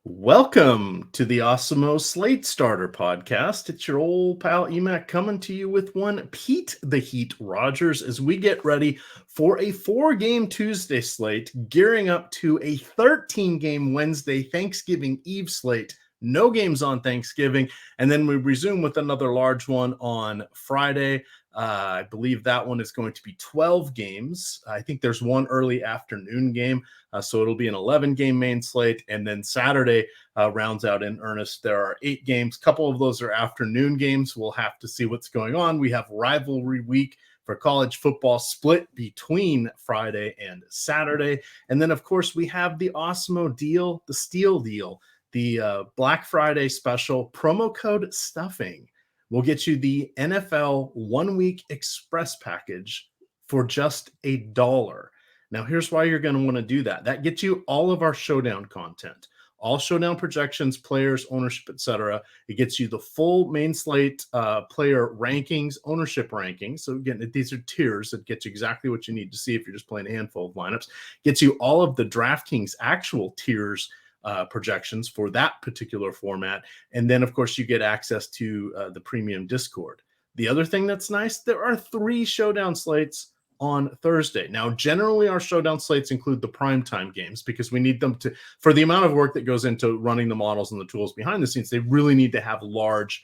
Welcome to the Awesemo Slate Starter podcast. It's your Ol Pal Emac coming to you with one Pete the Heat Rogers as we get ready for a 4-game Tuesday slate, gearing up to a 13-game Wednesday Thanksgiving Eve slate. No games on Thanksgiving, and then we resume with another large one on Friday. I believe that one is going to be 12 games. I think there's one early afternoon game. So it'll be an 11-game main slate. And then Saturday rounds out in earnest. There are 8 games. A couple of those are afternoon games. We'll have to see what's going on. We have rivalry week for college football split between Friday and Saturday. And then, of course, we have the Awesemo deal, the Steal deal, the Black Friday special promo code stuffing. We'll get you the NFL 1-week express package for just $1. Now, here's why you're going to want to do that. That gets you all of our showdown content, all showdown projections, players, ownership, etc. It gets you the full main slate player rankings, ownership rankings. So again, these are tiers that get you exactly what you need to see if you're just playing a handful of lineups. Gets you all of the DraftKings actual tiers projections for that particular format. And then, of course, you get access to the premium Discord. The other thing that's nice, there are 3 showdown slates on Thursday. Now, generally, our showdown slates include the primetime games because we need them to, for the amount of work that goes into running the models and the tools behind the scenes, they really need to have large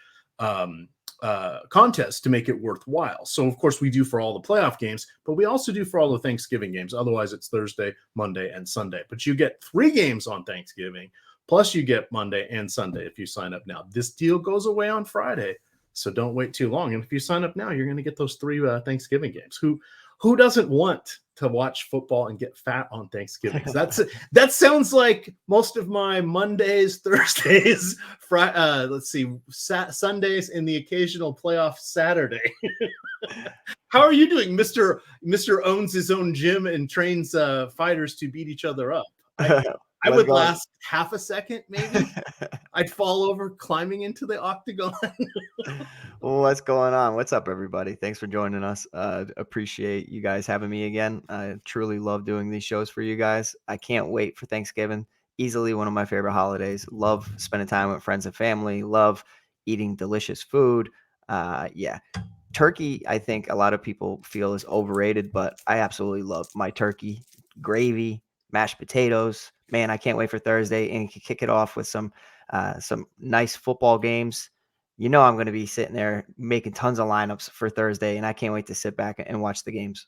contests to make it worthwhile. So, of course, we do for all the playoff games, but we also do for all the Thanksgiving games. Otherwise, it's Thursday, Monday, and Sunday. But you get 3 games on Thanksgiving, plus you get Monday and Sunday if you sign up now. This deal goes away on Friday, so don't wait too long. And if you sign up now, you're going to get those 3 Thanksgiving games. Who doesn't want to watch football and get fat on Thanksgiving? That sounds like most of my Mondays, Thursdays, Sundays, and the occasional playoff Saturday. How are you doing, Mr. Owns his own gym and trains fighters to beat each other up? I would last half a second, maybe. I'd fall over climbing into the octagon. Well, what's going on? What's up, everybody? Thanks for joining us. Appreciate you guys having me again. I truly love doing these shows for you guys. I can't wait for Thanksgiving. Easily one of my favorite holidays. Love spending time with friends and family. Love eating delicious food. Turkey, I think a lot of people feel is overrated, but I absolutely love my turkey, gravy, mashed potatoes. Man, I can't wait for Thursday and kick it off with some nice football games. You know, I'm going to be sitting there making tons of lineups for Thursday, and I can't wait to sit back and watch the games.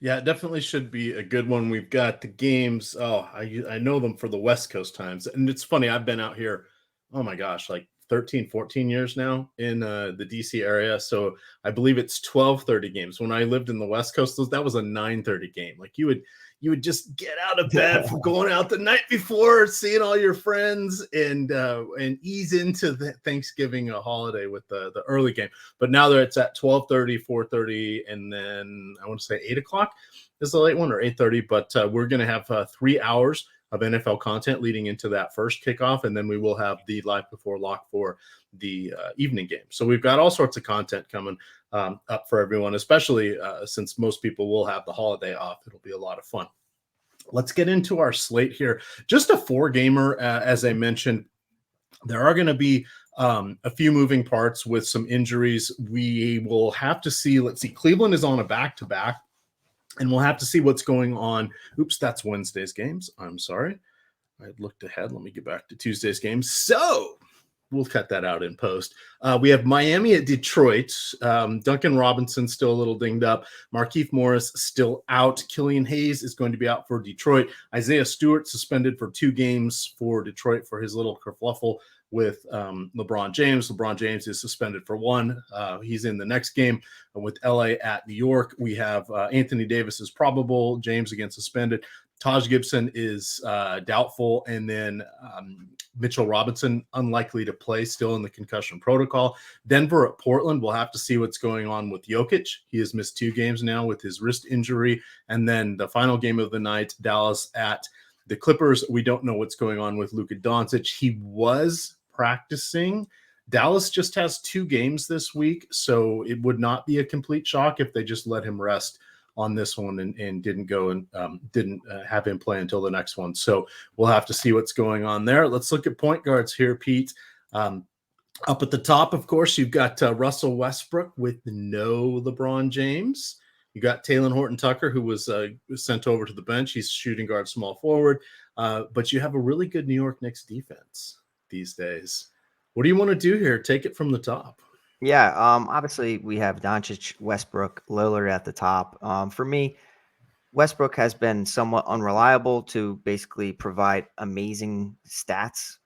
Yeah, it definitely should be a good one. We've got the games. Oh, I know them for the West Coast times. And it's funny, I've been out here, oh my gosh, like 13, 14 years now in the DC area. So I believe it's 12:30 games. When I lived in the West Coast, that was a 9:30 game. Like you would just get out of bed from going out the night before, seeing all your friends, and ease into the Thanksgiving holiday with the early game. But now that it's at 12:30, 4:30, and then I want to say 8 o'clock is the late one, or 8:30. But we're going to have 3 hours of NFL content leading into that first kickoff, and then we will have the live before lock for the evening game. So we've got all sorts of content coming up for everyone, especially since most people will have the holiday off. It'll be a lot of fun. Let's get into our slate here. Just a 4-gamer, as I mentioned. There are going to be a few moving parts with some injuries. We will have to see. Let's see. Cleveland is on a back-to-back. And we'll have to see what's going on. Oops, that's Wednesday's games. I'm sorry. I looked ahead. Let me get back to Tuesday's games. So we'll cut that out in post. We have Miami at Detroit. Duncan Robinson still a little dinged up. Markieff Morris still out. Killian Hayes is going to be out for Detroit. Isaiah Stewart suspended for 2 games for Detroit for his little kerfluffle with LeBron James. LeBron James is suspended for 1. He's in the next game with LA at New York. We have Anthony Davis is probable. James again suspended. Taj Gibson is doubtful. And then Mitchell Robinson unlikely to play, still in the concussion protocol. Denver at Portland. We'll have to see what's going on with Jokic. He has missed 2 games now with his wrist injury. And then the final game of the night, Dallas at the Clippers. We don't know what's going on with Luka Doncic. He was practicing. Dallas just has 2 games this week, so it would not be a complete shock if they just let him rest on this one and didn't go and didn't have him play until the next one. So we'll have to see what's going on there. Let's look at point guards here, Pete. Up at the top, of course, you've got Russell Westbrook with no LeBron James. You got Talen Horton-Tucker, who was sent over to the bench. He's shooting guard, small forward. But you have a really good New York Knicks defense these days. What do you want to do here? Take it from the top. Yeah, obviously we have Doncic, Westbrook, Lillard at the top. For me, Westbrook has been somewhat unreliable to basically provide amazing stats.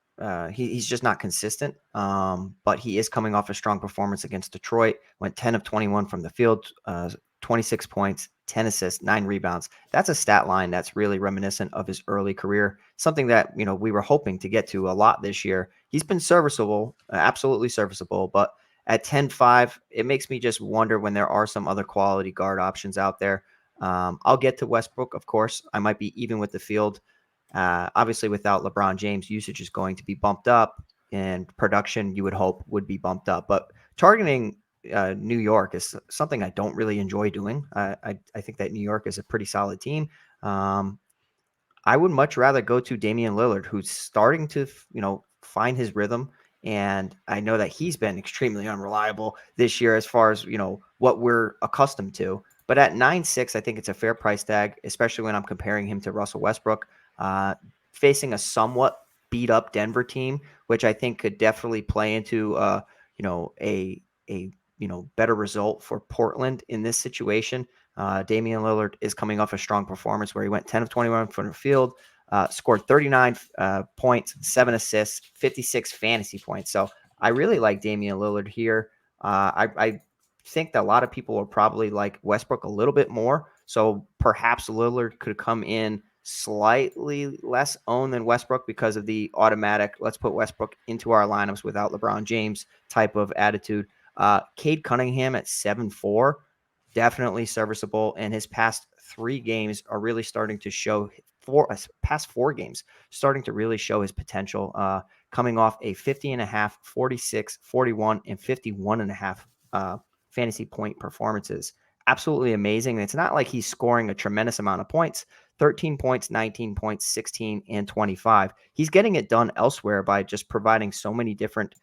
He's just not consistent, but he is coming off a strong performance against Detroit. Went 10 of 21 from the field, 26 points, 10 assists, 9 rebounds. That's a stat line that's really reminiscent of his early career, something that we were hoping to get to a lot this year. He's been serviceable, absolutely serviceable, but at 10-5, it makes me just wonder when there are some other quality guard options out there. I'll get to Westbrook, of course. I might be even with the field. Obviously, without LeBron James, usage is going to be bumped up, and production, you would hope, would be bumped up. But targeting New York is something I don't really enjoy doing. I think that New York is a pretty solid team. I would much rather go to Damian Lillard, who's starting to, find his rhythm. And I know that he's been extremely unreliable this year as far as, what we're accustomed to. But at 9.6, I think it's a fair price tag, especially when I'm comparing him to Russell Westbrook, facing a somewhat beat up Denver team, which I think could definitely play into, a better result for Portland in this situation. Damian Lillard is coming off a strong performance where he went 10 of 21 from the field, scored 39 points, 7 assists, 56 fantasy points. So I really like Damian Lillard here. I think that a lot of people will probably like Westbrook a little bit more. So perhaps Lillard could come in slightly less owned than Westbrook because of the automatic, let's put Westbrook into our lineups without LeBron James type of attitude. Cade Cunningham at 7.4, definitely serviceable. And his past 3 games are really starting to show past 4 games, starting to really show his potential, coming off a 50.5, 46, 41, and 51.5 fantasy point performances. Absolutely amazing. It's not like he's scoring a tremendous amount of points. 13 points, 19 points, 16, and 25. He's getting it done elsewhere by just providing so many different,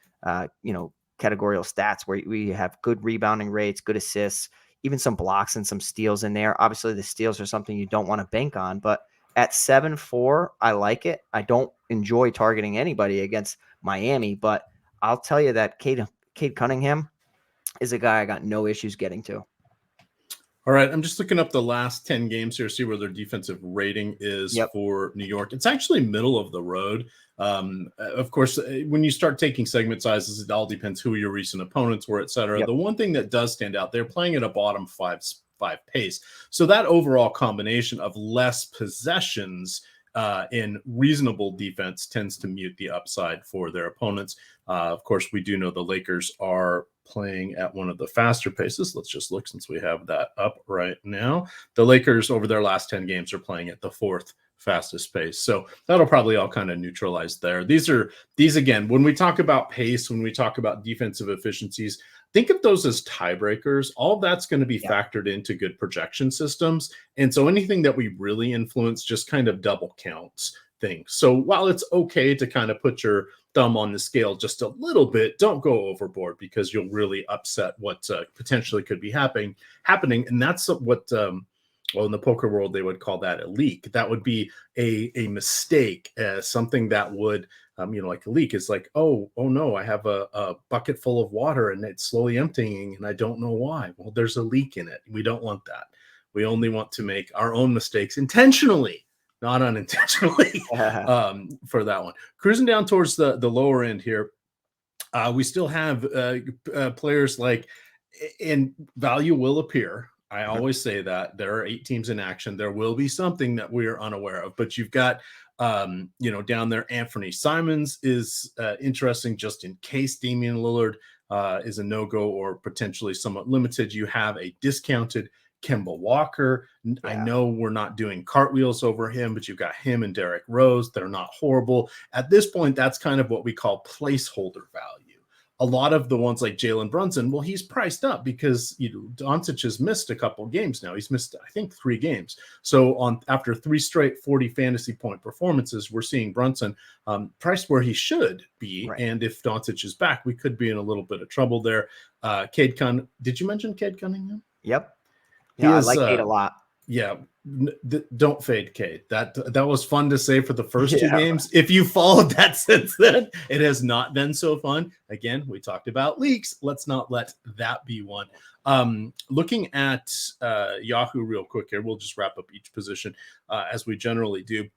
categorical stats where we have good rebounding rates, good assists, even some blocks and some steals in there. Obviously, the steals are something you don't want to bank on, but at 7.4, I like it. I don't enjoy targeting anybody against Miami, but I'll tell you that Cade Cunningham is a guy I got no issues getting to. All right, I'm just looking up the last 10 games here, see where their defensive rating is for New York. It's actually middle of the road. Of course, when you start taking segment sizes, it all depends who your recent opponents were, et cetera. The one thing that does stand out, they're playing at a bottom five pace. So that overall combination of less possessions in reasonable defense tends to mute the upside for their opponents. Of course, we do know the Lakers are playing at one of the faster paces. Let's just look since we have that up right now. The Lakers over their last 10 games are playing at the 4th fastest pace. So that'll probably all kind of neutralize there. These again, when we talk about pace, when we talk about defensive efficiencies, think of those as tiebreakers. All of that's going to be factored into good projection systems. And so anything that we really influence just kind of double counts things. So while it's okay to kind of put your thumb on the scale just a little bit, don't go overboard because you'll really upset what potentially could be happening. And that's what, in the poker world, they would call that a leak. That would be a mistake, something that would, like a leak is like, oh no, I have a bucket full of water and it's slowly emptying and I don't know why. Well, there's a leak in it. We don't want that. We only want to make our own mistakes intentionally, not unintentionally, for that one. Cruising down towards the lower end here, we still have players like, and value will appear. I always say that there are 8 teams in action. There will be something that we are unaware of, but you've got, down there, Anthony Simons is interesting just in case Damian Lillard is a no-go or potentially somewhat limited. You have a discounted Kemba Walker. I know we're not doing cartwheels over him, but you've got him and Derrick Rose. They're not horrible. At this point, that's kind of what we call placeholder value. a lot of the ones like Jalen Brunson, well, he's priced up because Doncic has missed a couple of games now. He's missed, I think, 3 games. So after 3 straight 40 fantasy point performances, we're seeing Brunson priced where he should be. Right. And if Doncic is back, we could be in a little bit of trouble there. Did you mention Cade Cunningham? Yep. Yeah, I like Cade a lot. Yeah, don't fade Cade. That was fun to say for the first 2 Yeah. games. If you followed that since then, it has not been so fun. Again, we talked about leaks. Let's not let that be one. Looking at Yahoo real quick here, we'll just wrap up each position as we generally do.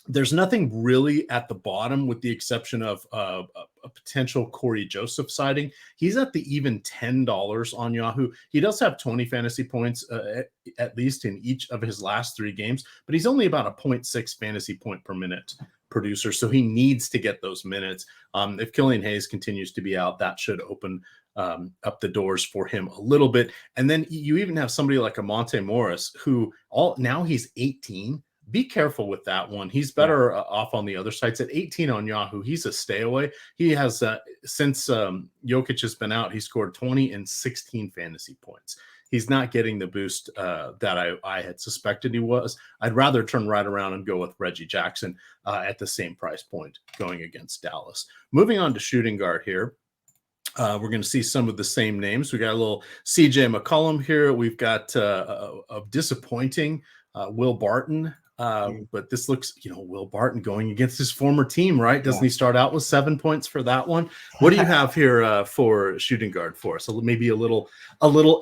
There's nothing really at the bottom with the exception of a potential Corey Joseph sighting. He's at the even $10 on Yahoo. He does have 20 fantasy points at least in each of his last 3 games, but he's only about a 0.6 fantasy point per minute producer. So he needs to get those minutes. If Killian Hayes continues to be out, that should open up the doors for him a little bit. And then you even have somebody like Monte Morris, who now he's 18. Be careful with that one. He's better off on the other sides. At 18 on Yahoo, he's a stay away. He has, since Jokic has been out, he scored 20 and 16 fantasy points. He's not getting the boost that I had suspected he was. I'd rather turn right around and go with Reggie Jackson at the same price point going against Dallas. Moving on to shooting guard here. We're going to see some of the same names. We got a little CJ McCollum here. We've got a disappointing Will Barton. But this looks, Will Barton going against his former team, right? Doesn't he start out with 7 points for that one? What do you have here for shooting guard for us? So maybe a little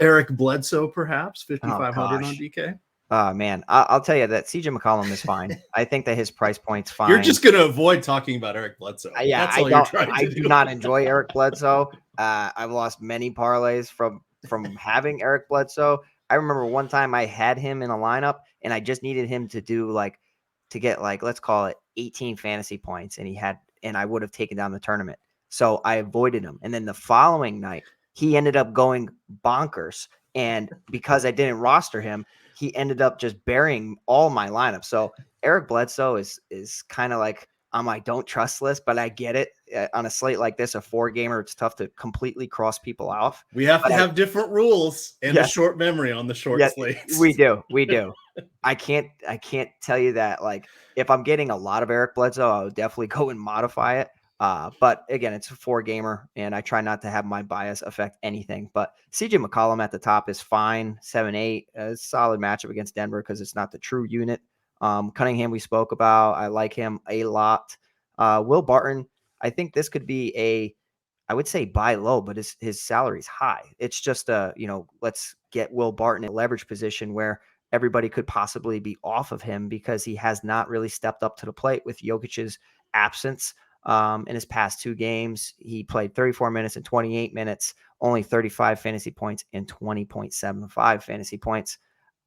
Eric Bledsoe, perhaps 5,500 on DK. Oh man, I'll tell you that CJ McCollum is fine. I think that his price point's fine. You're just going to avoid talking about Eric Bledsoe. Yeah, that's all you're trying to do. I do not enjoy Eric Bledsoe. I've lost many parlays from having Eric Bledsoe. I remember one time I had him in a lineup and I just needed him to get let's call it 18 fantasy points, and I would have taken down the tournament. So I avoided him. And then the following night, he ended up going bonkers. And because I didn't roster him, he ended up just burying all my lineup. So Eric Bledsoe is kind of like on my don't trust list, but I get it. On a slate like this, a 4-gamer, it's tough to completely cross people off. We have to have different rules and a short memory on the short slates. We do. I can't tell you that, if I'm getting a lot of Eric Bledsoe, I would definitely go and modify it. But again, it's a 4-gamer, and I try not to have my bias affect anything. But CJ McCollum at the top is fine, 7-8, a solid matchup against Denver because it's not the true unit. Cunningham we spoke about. I like him a lot. Will Barton, I think this could be I would say buy low, but his salary's high. It's just let's get Will Barton in a leverage position where everybody could possibly be off of him because he has not really stepped up to the plate with Jokic's absence. In his past 2 games, he played 34 minutes and 28 minutes, only 35 fantasy points and 20.75 fantasy points.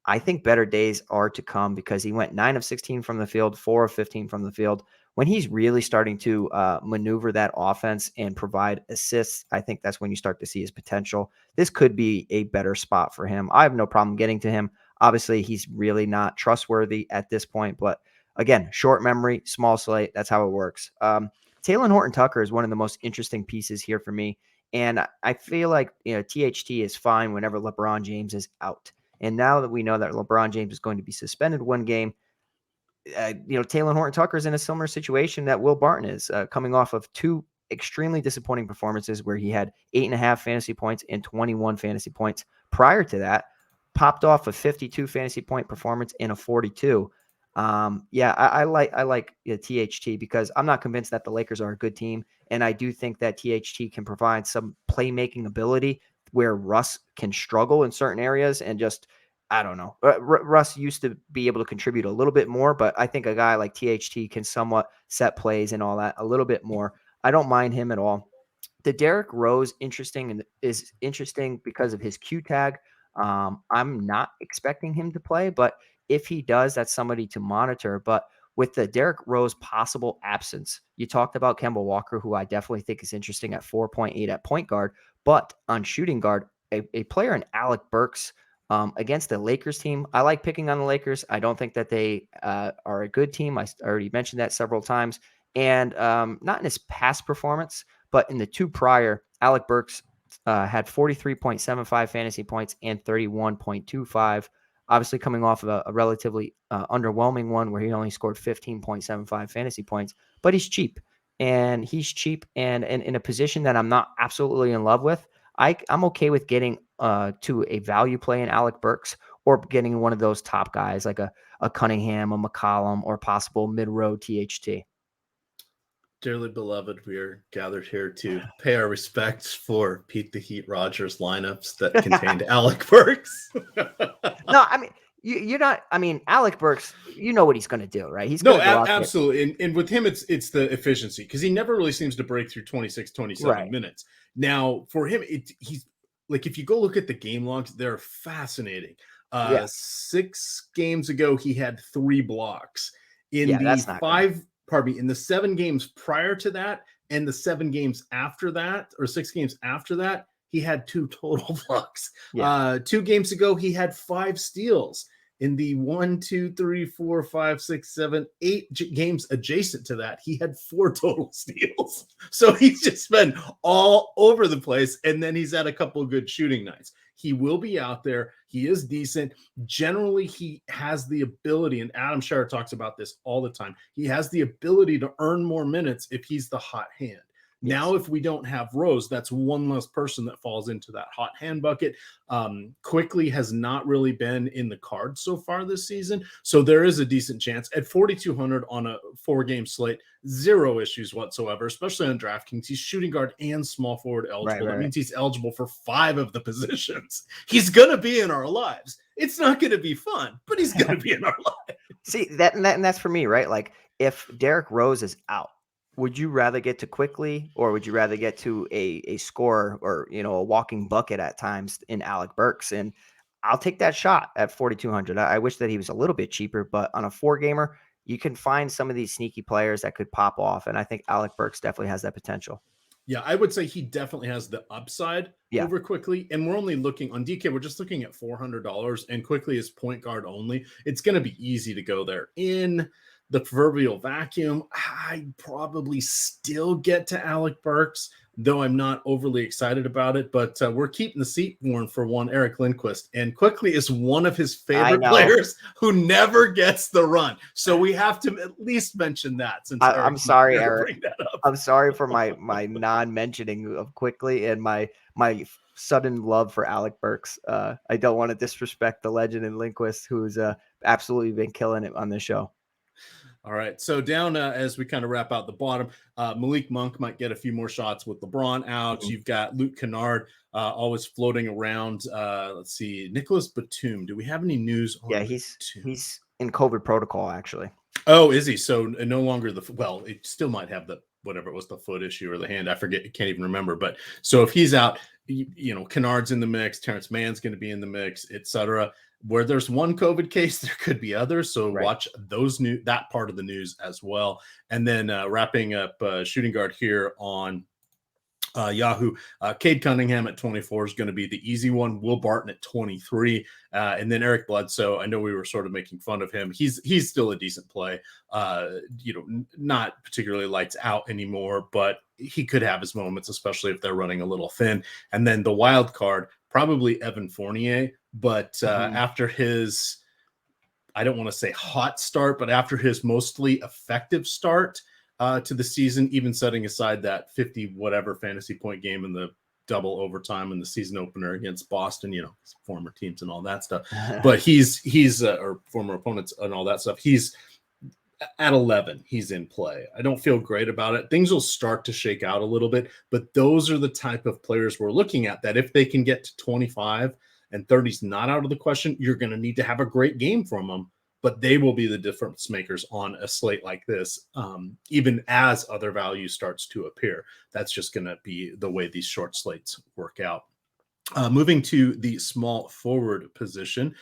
I think better days are to come because he went 9 of 16 from the field, 4 of 15 from the field. When he's really starting to maneuver that offense and provide assists, I think that's when you start to see his potential. This could be a better spot for him. I have no problem getting to him. Obviously, he's really not trustworthy at this point, but again, short memory, small slate. That's how it works. Talen Horton-Tucker is one of the most interesting pieces here for me. And I feel like THT is fine whenever LeBron James is out. And now that we know that LeBron James is going to be suspended 1 game, Talen Horton-Tucker is in a similar situation that Will Barton is, coming off of 2 extremely disappointing performances where he had 8.5 fantasy points and 21 fantasy points. Prior to that, popped off a 52 fantasy point performance in a 42. I like THT because I'm not convinced that the Lakers are a good team. And I do think that THT can provide some playmaking ability where Russ can struggle in certain areas and just, I don't know. Russ used to be able to contribute a little bit more, but I think a guy like THT can somewhat set plays and all that a little bit more. I don't mind him at all. The Derrick Rose is interesting because of his Q tag. I'm not expecting him to play, but if he does, that's somebody to monitor. But with the Derrick Rose possible absence, you talked about Kemba Walker, who I definitely think is interesting at 4.8 at point guard, but on shooting guard, a player in Alec Burks against the Lakers team. I like picking on the Lakers. I don't think that they are a good team. I already mentioned that several times. And not in his past performance, but in the 2 prior, Alec Burks had 43.75 fantasy points and 31.25. Obviously, coming off of a relatively underwhelming one where he only scored 15.75 fantasy points, but he's cheap. And he's cheap and in a position that I'm not absolutely in love with. I'm okay with getting to a value play in Alec Burks or getting one of those top guys like a Cunningham, a McCollum, or possible mid-row THT. Dearly beloved, we are gathered here to pay our respects for Pete the Heat Rogers lineups that contained Alec Burks. No, I mean, you're not. I mean, Alec Burks, you know what he's going to do, right? He's No, going to go out absolutely. And with him, it's the efficiency because he never really seems to break through 26, 27 Right. minutes. Now, for him, he's like, if you go look at the game logs, they're fascinating. Yeah. 6 games ago, he had 3 blocks. In Yeah, the that's not good. in the 7 games prior to that, and the 7 games after that, or 6 games after that, he had 2 total blocks. Yeah. 2 games ago, he had 5 steals. In the 1, 2, 3, 4, 5, 6, 7, 8 games adjacent to that, he had 4 total steals. So he's just been all over the place. And then he's had a couple of good shooting nights. He will be out there. He is decent. Generally, he has the ability, and Adam Scherer talks about this all the time. He has the ability to earn more minutes if he's the hot hand. Yes. Now, if we don't have Rose, that's one less person that falls into that hot hand bucket. Quickly has not really been in the cards so far this season. So there is a decent chance at 4,200 on a 4-game slate, 0 issues whatsoever, especially on DraftKings. He's shooting guard and small forward eligible. That means he's eligible for 5 of the positions. He's going to be in our lives. It's not going to be fun, but he's going to be in our lives. See, and that's for me, right? Like if Derrick Rose is out, would you rather get to quickly or would you rather get to a scorer or, a walking bucket at times in Alec Burks? And I'll take that shot at 4,200. I wish that he was a little bit cheaper, but on a 4-gamer, you can find some of these sneaky players that could pop off. And I think Alec Burks definitely has that potential. Yeah, I would say he definitely has the upside over Quickly. And we're only looking on DK, we're just looking at $400 and Quickly is point guard only. It's going to be easy to go there. In the proverbial vacuum, I'd probably still get to Alec Burks, though I'm not overly excited about it. But we're keeping the seat warm for one Eric Lindquist. And Quickly is one of his favorite players who never gets the run. So we have to at least mention that. Since I'm sorry, Eric. I'm sorry for my non-mentioning of Quickly and my sudden love for Alec Burks. I don't want to disrespect the legend in Lindquist, who's absolutely been killing it on this show. All right. So down as we kind of wrap out the bottom, Malik Monk might get a few more shots with LeBron out. Mm-hmm. You've got Luke Kennard always floating around. Let's see. Nicholas Batum. Do we have any news on he's in COVID protocol, actually. Oh, is he? So no longer it still might have whatever it was, the foot issue or the hand. I forget. I can't even remember. But so if he's out, Kennard's in the mix. Terrence Mann's going to be in the mix, etc. Where there's one COVID case, there could be others. So watch that part of the news as well. And then wrapping up shooting guard here on Yahoo, Cade Cunningham at 24 is going to be the easy one. Will Barton at 23, and then Eric Bledsoe. I know we were sort of making fun of him. He's still a decent play. Not particularly lights out anymore, but he could have his moments, especially if they're running a little thin. And then the wild card, probably Evan Fournier. But after his, I don't want to say hot start, but after his mostly effective start to the season, even setting aside that 50 whatever fantasy point game in the double overtime in the season opener against Boston, former teams and all that stuff. But he's or former opponents and all that stuff. He's at 11. He's in play. I don't feel great about it. Things will start to shake out a little bit, but those are the type of players we're looking at that if they can get to 25 and 30 is not out of the question, you're going to need to have a great game from them, but they will be the difference makers on a slate like this, even as other value starts to appear. That's just going to be the way these short slates work out. Moving to the small forward position,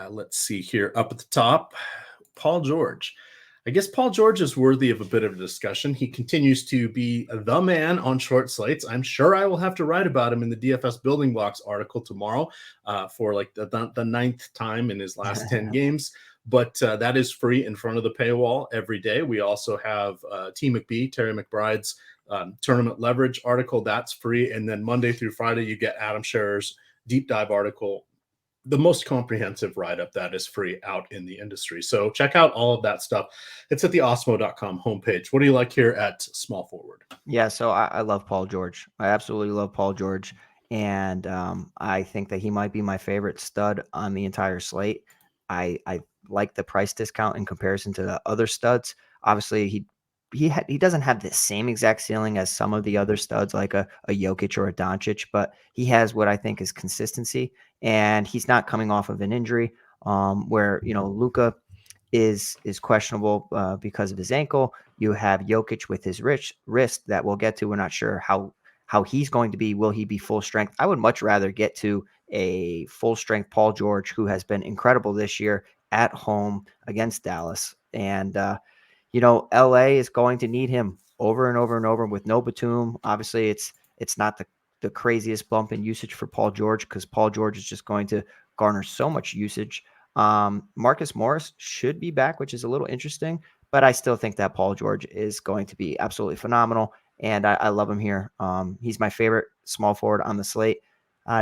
let's see here up at the top, Paul George. I guess Paul George is worthy of a bit of a discussion. He continues to be the man on short slates. I'm sure I will have to write about him in the DFS Building Blocks article tomorrow for like the 9th time in his last 10 games. but that is free in front of the paywall every day. We also have T McBee, Terry McBride's tournament leverage article. That's free. And then Monday through Friday, you get Adam Scherer's deep dive article, the most comprehensive write-up that is free out in the industry. So check out all of that stuff. It's at the Awesemo.com homepage. What do you like here at small forward? Yeah, so I love Paul George. I absolutely love Paul George. And I think that he might be my favorite stud on the entire slate. I like the price discount in comparison to the other studs. Obviously, he doesn't have the same exact ceiling as some of the other studs like a Jokic or a Doncic, but he has what I think is consistency, and he's not coming off of an injury where, Luka is questionable because of his ankle. You have Jokic with his wrist that we'll get to. We're not sure how he's going to be. Will he be full strength? I would much rather get to a full strength Paul George, who has been incredible this year at home against Dallas. And LA is going to need him over and over and over with no Batum. Obviously, it's not the craziest bump in usage for Paul George because Paul George is just going to garner so much usage. Marcus Morris should be back, which is a little interesting, but I still think that Paul George is going to be absolutely phenomenal, and I love him here. He's my favorite small forward on the slate.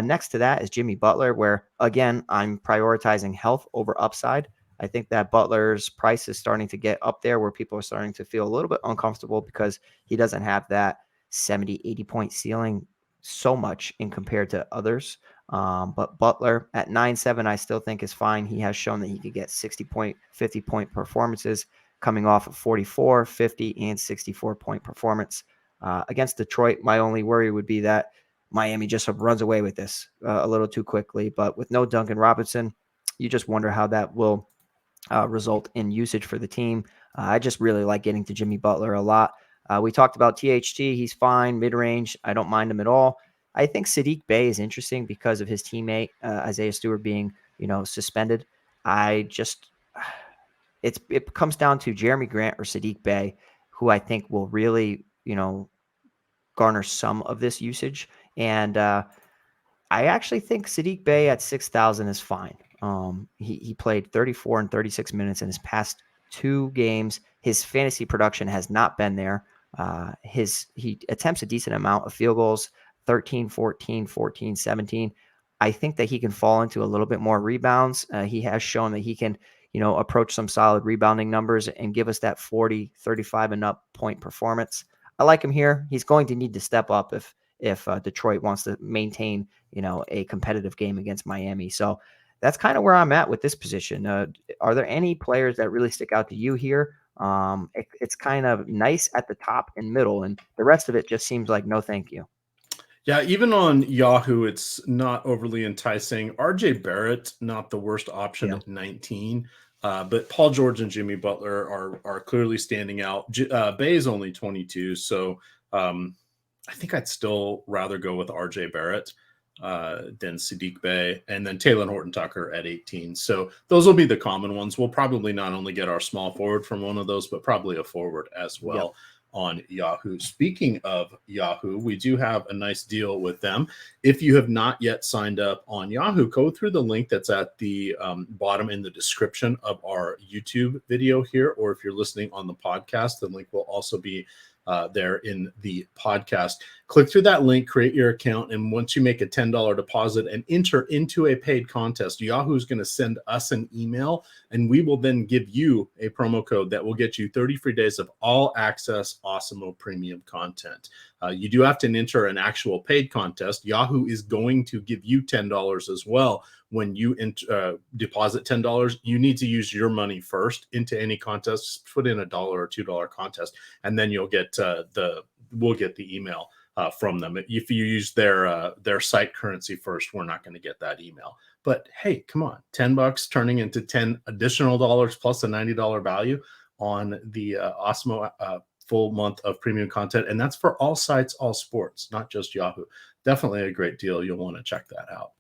Next to that is Jimmy Butler, where, again, I'm prioritizing health over upside. I think that Butler's price is starting to get up there where people are starting to feel a little bit uncomfortable because he doesn't have that 70, 80-point ceiling so much in compared to others. But Butler at 9.7, I still think is fine. He has shown that he could get 60-point, 50-point performances coming off of 44, 50, and 64-point performance. Against Detroit, my only worry would be that Miami just runs away with this a little too quickly. But with no Duncan Robinson, you just wonder how that will result in usage for the team. I just really like getting to Jimmy Butler a lot. We talked about THT. He's fine, mid-range. I don't mind him at all. I think Sadiq Bey is interesting because of his teammate, Isaiah Stewart, being, suspended. It comes down to Jeremy Grant or Sadiq Bey, who I think will really, garner some of this usage. And I actually think Sadiq Bey at 6,000 is fine. He played 34 and 36 minutes in his past 2 games. His fantasy production has not been there. He attempts a decent amount of field goals, 13, 14, 14, 17. I think that he can fall into a little bit more rebounds. He has shown that he can, approach some solid rebounding numbers and give us that 40, 35 and up point performance. I like him here. He's going to need to step up if Detroit wants to maintain, a competitive game against Miami. So that's kind of where I'm at with this position. Are there any players that really stick out to you here? It's kind of nice at the top and middle, and the rest of it just seems like no thank you. Yeah, even on Yahoo, it's not overly enticing. RJ Barrett, not the worst option at 19. But Paul George and Jimmy Butler are clearly standing out. Bay is only 22, so I think I'd still rather go with RJ Barrett than Sadiq Bey, and then Taylor Horton Tucker at 18. So those will be the common ones. We'll probably not only get our small forward from one of those, but probably a forward as well. Yep. On Yahoo. Speaking of Yahoo, we do have a nice deal with them. If you have not yet signed up on Yahoo, go through the link that's at the bottom in the description of our YouTube video here, or if you're listening on the podcast, the link will also be there in the podcast. Click through that link, create your account, and once you make a $10 deposit and enter into a paid contest, Yahoo is going to send us an email, and we will then give you a promo code that will get you 30 free days of all access Awesemo premium content. You do have to enter an actual paid contest. Yahoo is going to give you $10 as well. When you deposit $10, you need to use your money first into any contest. Put in $1 or $2 contest, and then you'll get we'll get the email from them. If you use their site currency first, we're not going to get that email. But hey, come on, $10 turning into 10 additional dollars plus a $90 value on the Awesemo full month of premium content, and that's for all sites, all sports, not just Yahoo. Definitely a great deal. You'll want to check that out.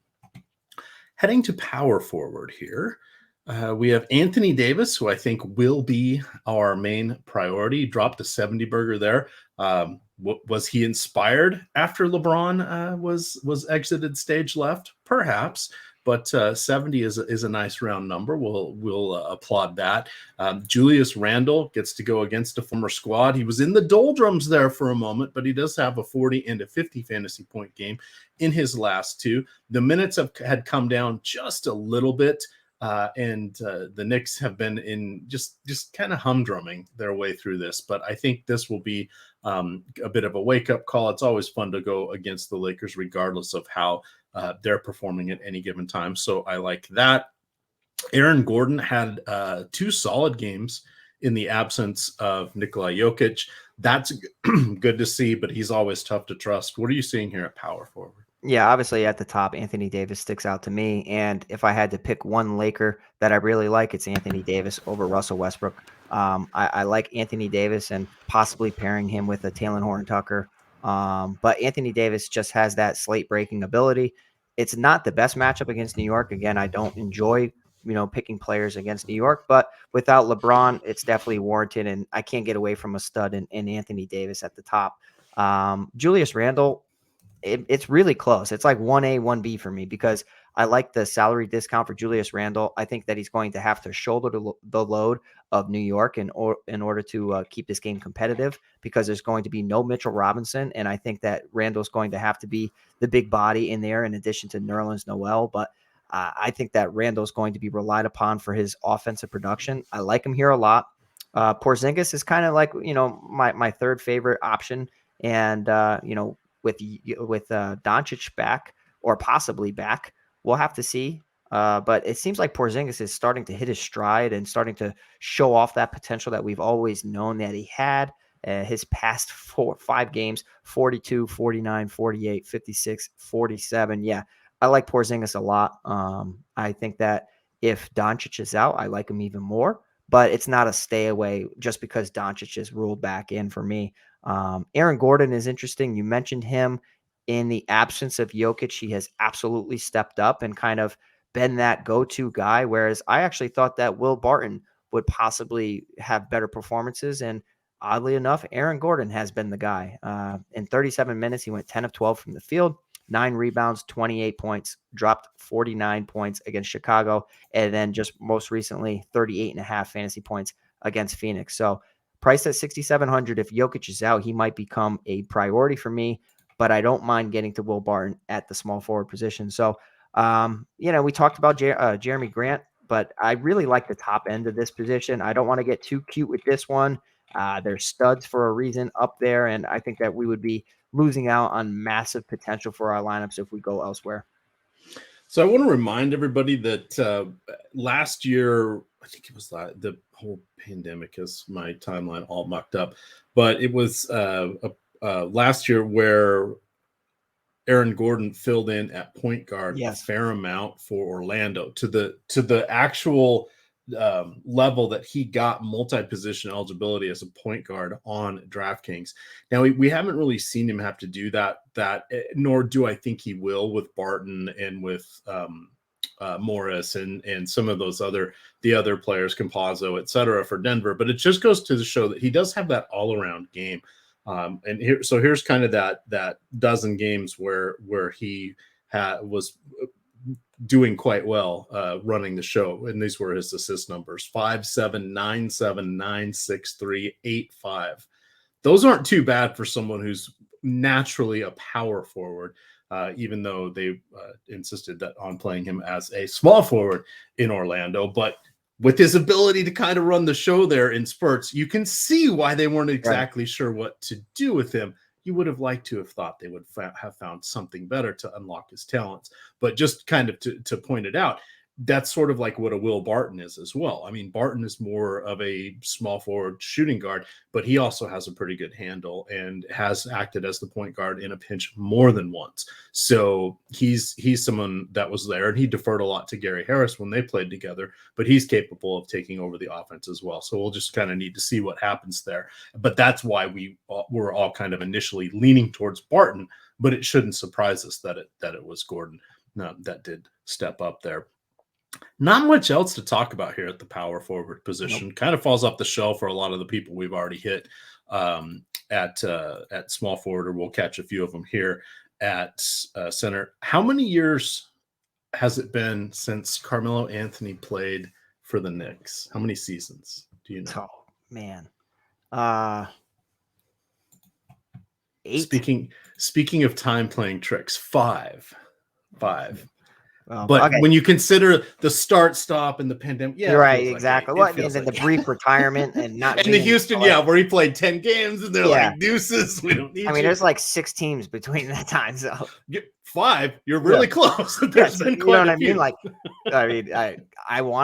Heading to power forward here, we have Anthony Davis, who I think will be our main priority. Dropped a 70 burger there. Was he inspired after LeBron was exited stage left? Perhaps. but 70 is a nice round number. We'll applaud that. Julius Randle gets to go against a former squad. He was in the doldrums there for a moment, but he does have a 40 and a 50 fantasy point game in his last two. The minutes had come down just a little bit. And the Knicks have been in just kind of humdrumming their way through this. But I think this will be a bit of a wake-up call. It's always fun to go against the Lakers, regardless of how they're performing at any given time. So I like that. Aaron Gordon had 2 solid games in the absence of Nikola Jokic. That's good to see, but he's always tough to trust. What are you seeing here at power forward? Yeah, obviously at the top, Anthony Davis sticks out to me. And if I had to pick one Laker that I really like, it's Anthony Davis over Russell Westbrook. I like Anthony Davis and possibly pairing him with a Talen Horton-Tucker. But Anthony Davis just has that slate breaking ability. It's not the best matchup against New York. Again, I don't enjoy picking players against New York, but without LeBron, it's definitely warranted. And I can't get away from a stud in Anthony Davis at the top. Julius Randle, it's really close. It's like 1A, 1B for me because I like the salary discount for Julius Randle. I think that he's going to have to shoulder the load of New York in order to keep this game competitive because there's going to be no Mitchell Robinson. And I think that Randle's going to have to be the big body in there in addition to Nerlens Noel. But I think that Randle's going to be relied upon for his offensive production. I like him here a lot. Porzingis is kind of like, my third favorite option. And, with Doncic back or possibly back, we'll have to see. But it seems like Porzingis is starting to hit his stride and starting to show off that potential that we've always known that he had. His past 5 games, 42, 49, 48, 56, 47. Yeah, I like Porzingis a lot. I think that if Doncic is out, I like him even more. But it's not a stay away just because Doncic is ruled back in for me. Aaron Gordon is interesting. You mentioned him in the absence of Jokic. He has absolutely stepped up and kind of been that go-to guy. Whereas I actually thought that Will Barton would possibly have better performances. And oddly enough, Aaron Gordon has been the guy. In 37 minutes, he went 10 of 12 from the field, 9 rebounds, 28 points, dropped 49 points against Chicago. And then just most recently, 38.5 fantasy points against Phoenix. So priced at 6,700. If Jokic is out, he might become a priority for me, but I don't mind getting to Will Barton at the small forward position. So, we talked about Jeremy Grant, but I really like the top end of this position. I don't want to get too cute with this one. They're studs for a reason up there, and I think that we would be losing out on massive potential for our lineups if we go elsewhere. So I want to remind everybody that last year, I think it was the whole pandemic has my timeline all mucked up, but it was last year where Aaron Gordon filled in at point guard a fair amount for Orlando to the actual level that he got multi-position eligibility as a point guard on DraftKings. Now we haven't really seen him have to do that, nor do I think he will with Barton and with Morris and some of those other players, Campazzo, et cetera, for Denver. But it just goes to show that he does have that all-around game. And here's kind of that dozen games where he was doing quite well running the show, and these were his assist numbers: 5, 7, 9, 7, 9, 6, 3, 8, 5. Those aren't too bad for someone who's naturally a power forward, even though they insisted on playing him as a small forward in Orlando. But with his ability to kind of run the show there in spurts, you can see why they weren't exactly sure what to do with him. You would have liked to have thought they would have found something better to unlock his talents. But just kind of to point it out, that's sort of like what a Will Barton is as well. I mean, Barton is more of a small forward shooting guard, but he also has a pretty good handle and has acted as the point guard in a pinch more than once. So he's someone that was there, and he deferred a lot to Gary Harris when they played together, but he's capable of taking over the offense as well. So we'll just kind of need to see what happens there. But that's why we're all kind of initially leaning towards Barton, but it shouldn't surprise us that it was Gordon that did step up there. Not much else to talk about here at the power forward position. Nope. Kind of falls off the shelf for a lot of the people we've already hit at small forward, or we'll catch a few of them here at center. How many years has it been since Carmelo Anthony played for the Knicks? How many seasons do you know? Oh man. Uh 8. Speaking of time playing tricks, five. But Okay. when you consider the start stop and the pandemic, yeah, You're it right, feels like 8. exactly. It Well, and feels then like the brief retirement and not and the being Houston, selected. where he played 10 games and they're Yeah. like deuces. We don't I need mean, you. there's like 6 teams between that time, so 5. You're yeah. really close. There's Yes, been you know quite what a I mean? few. Like, I mean,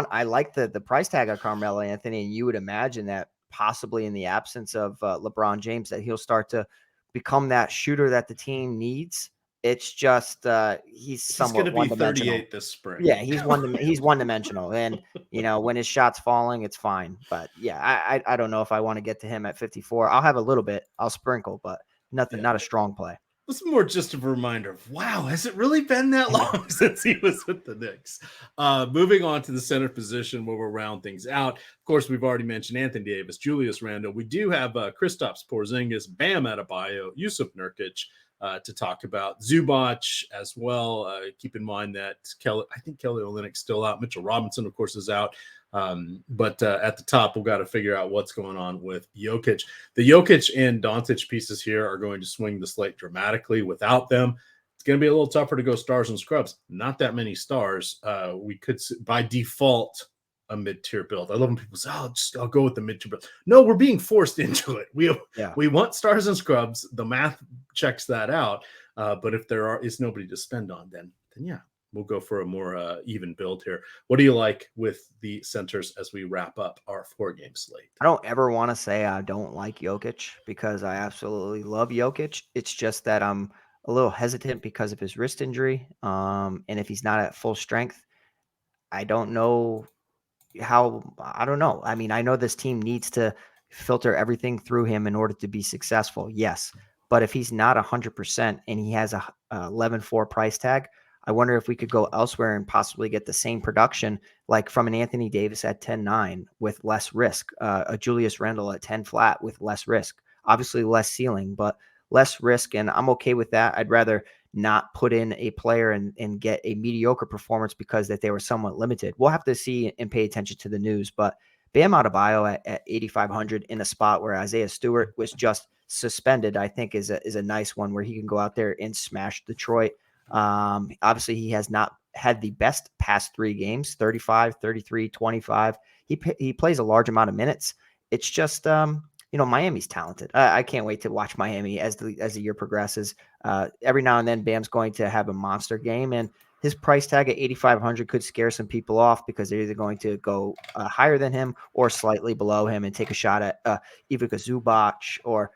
I like the price tag of Carmelo Anthony, and you would imagine that possibly in the absence of LeBron James, that he'll start to become that shooter that the team needs. It's just he's He's going to somewhat be one dimensional. 38 this spring. Yeah, he's one dimensional, and when his shot's falling, it's fine. But yeah, I don't know if I want to get to him at 54. I'll have a little bit, I'll sprinkle, but nothing, Yeah. not a strong play. This is more just a reminder of, wow, has it really been that long since he was with the Knicks? Moving on to the center position where we'll round things out. Of course, we've already mentioned Anthony Davis, Julius Randle. We do have Kristaps Porzingis, Bam Adebayo, Yusuf Nurkic to talk about. Zubac as well. Keep in mind that I think Kelly Olynyk's still out. Mitchell Robinson, of course, is out. But at the top, we've got to figure out what's going on with Jokic. The Jokic and Doncic pieces here are going to swing the slate dramatically. Without them, it's going to be a little tougher to go stars and scrubs. Not that many stars. We could, by default, a mid-tier build. I love when people say, I'll go with the mid-tier build. No, we're being forced into it. We want stars and scrubs. The math checks that out. But if there is nobody to spend on, then yeah, we'll go for a more even build here. What do you like with the centers as we wrap up our 4-game slate? I don't ever want to say I don't like Jokic because I absolutely love Jokic. It's just that I'm a little hesitant because of his wrist injury. And if he's not at full strength, I don't know I don't know. I mean, I know this team needs to filter everything through him in order to be successful. Yes. But if he's not 100% and he has a 11.4 price tag, I wonder if we could go elsewhere and possibly get the same production, like from an Anthony Davis at 10.9 with less risk, a Julius Randle at 10 flat with less risk, obviously less ceiling, but less risk. And I'm okay with that. I'd rather not put in a player and get a mediocre performance because that they were somewhat limited. We'll have to see and pay attention to the news, but Bam Adebayo at 8,500 in a spot where Isaiah Stewart was just suspended, I think is a nice one where he can go out there and smash Detroit. Obviously he has not had the best past 3 games, 35, 33, 25. He plays a large amount of minutes. It's just, Miami's talented. I can't wait to watch Miami as the year progresses. Every now and then, Bam's going to have a monster game, and his price tag at 8,500 could scare some people off because they're either going to go higher than him or slightly below him and take a shot at Ivica Zubac or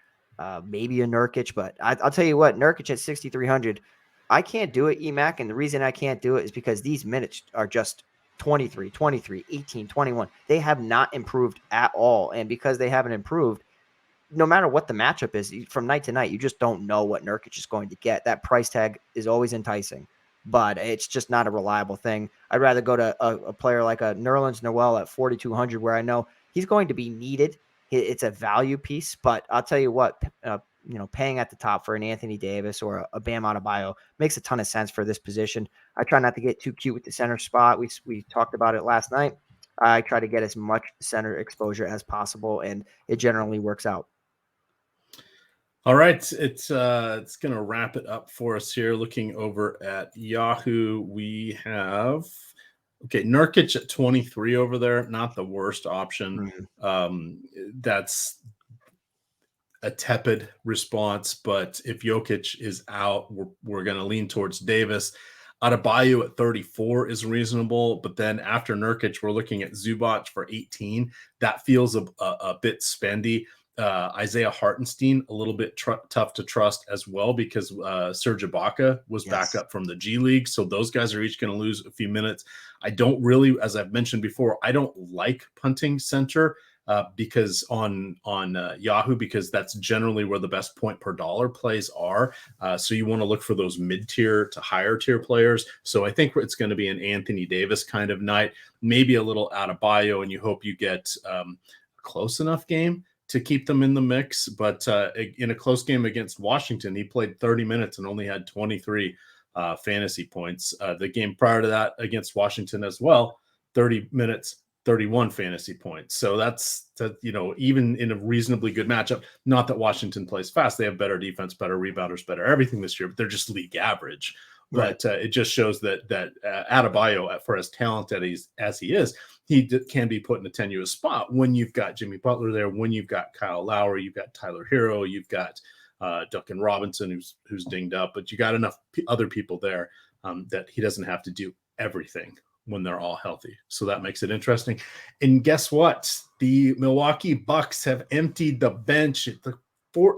maybe a Nurkic. But I'll tell you what, Nurkic at 6,300, I can't do it, Emac, and the reason I can't do it is because these minutes are just 23, 23, 18, 21. They have not improved at all. And because they haven't improved, no matter what the matchup is, from night to night, you just don't know what Nurkic is going to get. That price tag is always enticing, but it's just not a reliable thing. I'd rather go to a player like a Nerlens Noel at 4,200 where I know he's going to be needed. It's a value piece, but I'll tell you what, paying at the top for an Anthony Davis or a Bam Adebayo makes a ton of sense for this position. I try not to get too cute with the center spot. We talked about it last night. I try to get as much center exposure as possible, and it generally works out. All right, it's going to wrap it up for us here. Looking over at Yahoo, we have Nurkic at 23 over there. Not the worst option. That's a tepid response, but if Jokic is out, we're going to lean towards Davis. Adebayo at 34 is reasonable, but then after Nurkic, we're looking at Zubac for 18. That feels a bit spendy. Isaiah Hartenstein, a little bit tough to trust as well because Serge Ibaka was back up from the G League. So those guys are each going to lose a few minutes. I don't really, as I've mentioned before, I don't like punting center because on Yahoo, because that's generally where the best point per dollar plays are. So you want to look for those mid-tier to higher tier players. So I think it's going to be an Anthony Davis kind of night, maybe a little Adebayo, and you hope you get a close enough game to keep them in the mix. But in a close game against Washington, he played 30 minutes and only had 23 fantasy points. The game prior to that against Washington as well, 30 minutes, 31 fantasy points. So that's, even in a reasonably good matchup, not that Washington plays fast. They have better defense, better rebounders, better everything this year, but they're just league average. But it just shows that Adebayo, for as talented as he is, he can be put in a tenuous spot when you've got Jimmy Butler there, when you've got Kyle Lowry, you've got Tyler Hero, you've got Duncan Robinson, who's dinged up, but you got enough other people there that he doesn't have to do everything when they're all healthy. So that makes it interesting. And guess what? The Milwaukee Bucks have emptied the bench. The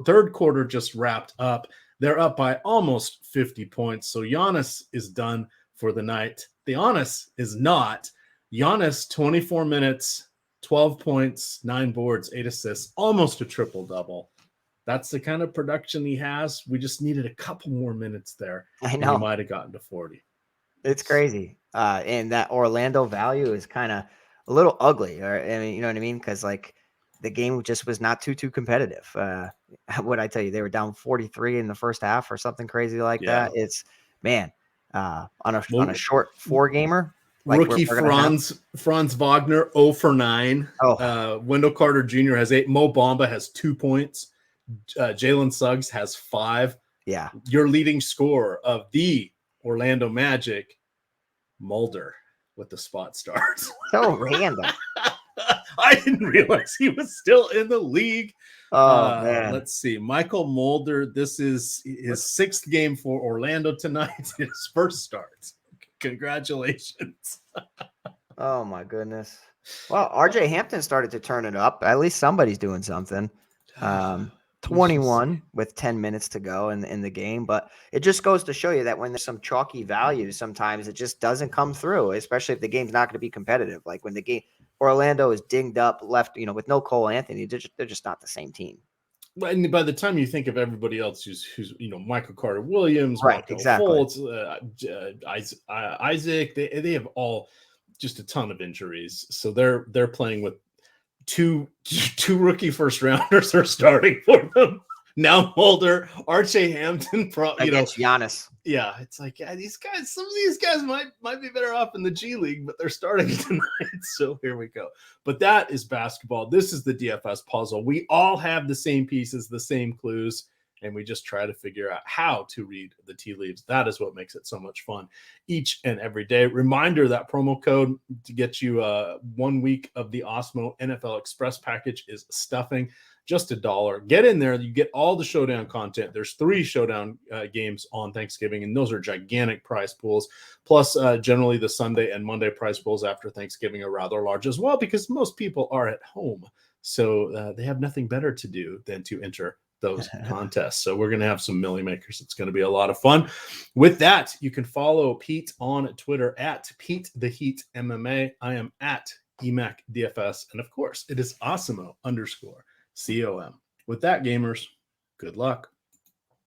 third quarter just wrapped up. They're up by almost 50 points. So Giannis is done for the night. The Giannis is not. Giannis, 24 minutes, 12 points, 9 boards, 8 assists, almost a triple-double. That's the kind of production he has. We just needed a couple more minutes there. I know. He might have gotten to 40. It's crazy. And that Orlando value is kind of a little ugly. Or, I mean, you know what I mean? Because, like, the game just was not too competitive. What I tell you, they were down 43 in the first half or something crazy like that. It's, man, on a short 4-gamer. Like rookie Franz Wagner, 0 for 9. Wendell Carter Jr. has 8. Mo Bamba has 2 points. Jalen Suggs has 5. Yeah. Your leading scorer of the Orlando Magic, Mulder, with the spot starts. So random. I didn't realize he was still in the league. Man. Let's see. Michael Mulder, this is his 6th game for Orlando tonight. His first start. Congratulations. Oh, my goodness. Well, RJ Hampton started to turn it up. At least somebody's doing something. 21 with 10 minutes to go in the game. But it just goes to show you that when there's some chalky values, sometimes it just doesn't come through, especially if the game's not going to be competitive. Like when the game Orlando is dinged up, left, with no Cole Anthony, they're just not the same team. And by the time you think of everybody else who's Michael Carter Williams, right, Markel exactly. Fultz, Isaac, they have all just a ton of injuries. So they're playing with two rookie first rounders are starting for them. Now Mulder, RJ Hampton, against Giannis. Yeah, it's like, these guys, some of these guys might be better off in the G League, but they're starting tonight. So here we go. But that is basketball. This is the DFS puzzle. We all have the same pieces, the same clues, and we just try to figure out how to read the tea leaves. That is what makes it so much fun each and every day. Reminder, that promo code to get you 1 week of the Awesemo NFL Express package is stuffing. Just $1. Get in there. You get all the Showdown content. There's 3 Showdown games on Thanksgiving, and those are gigantic prize pools. Plus, generally the Sunday and Monday prize pools after Thanksgiving are rather large as well, because most people are at home. So they have nothing better to do than to enter those contests. So we're going to have some Millie Makers. It's going to be a lot of fun. With that, you can follow Pete on Twitter at Pete the Heat MMA. I am at Emac DFS. And of course, it is Awesemo _COM. With that, gamers, good luck.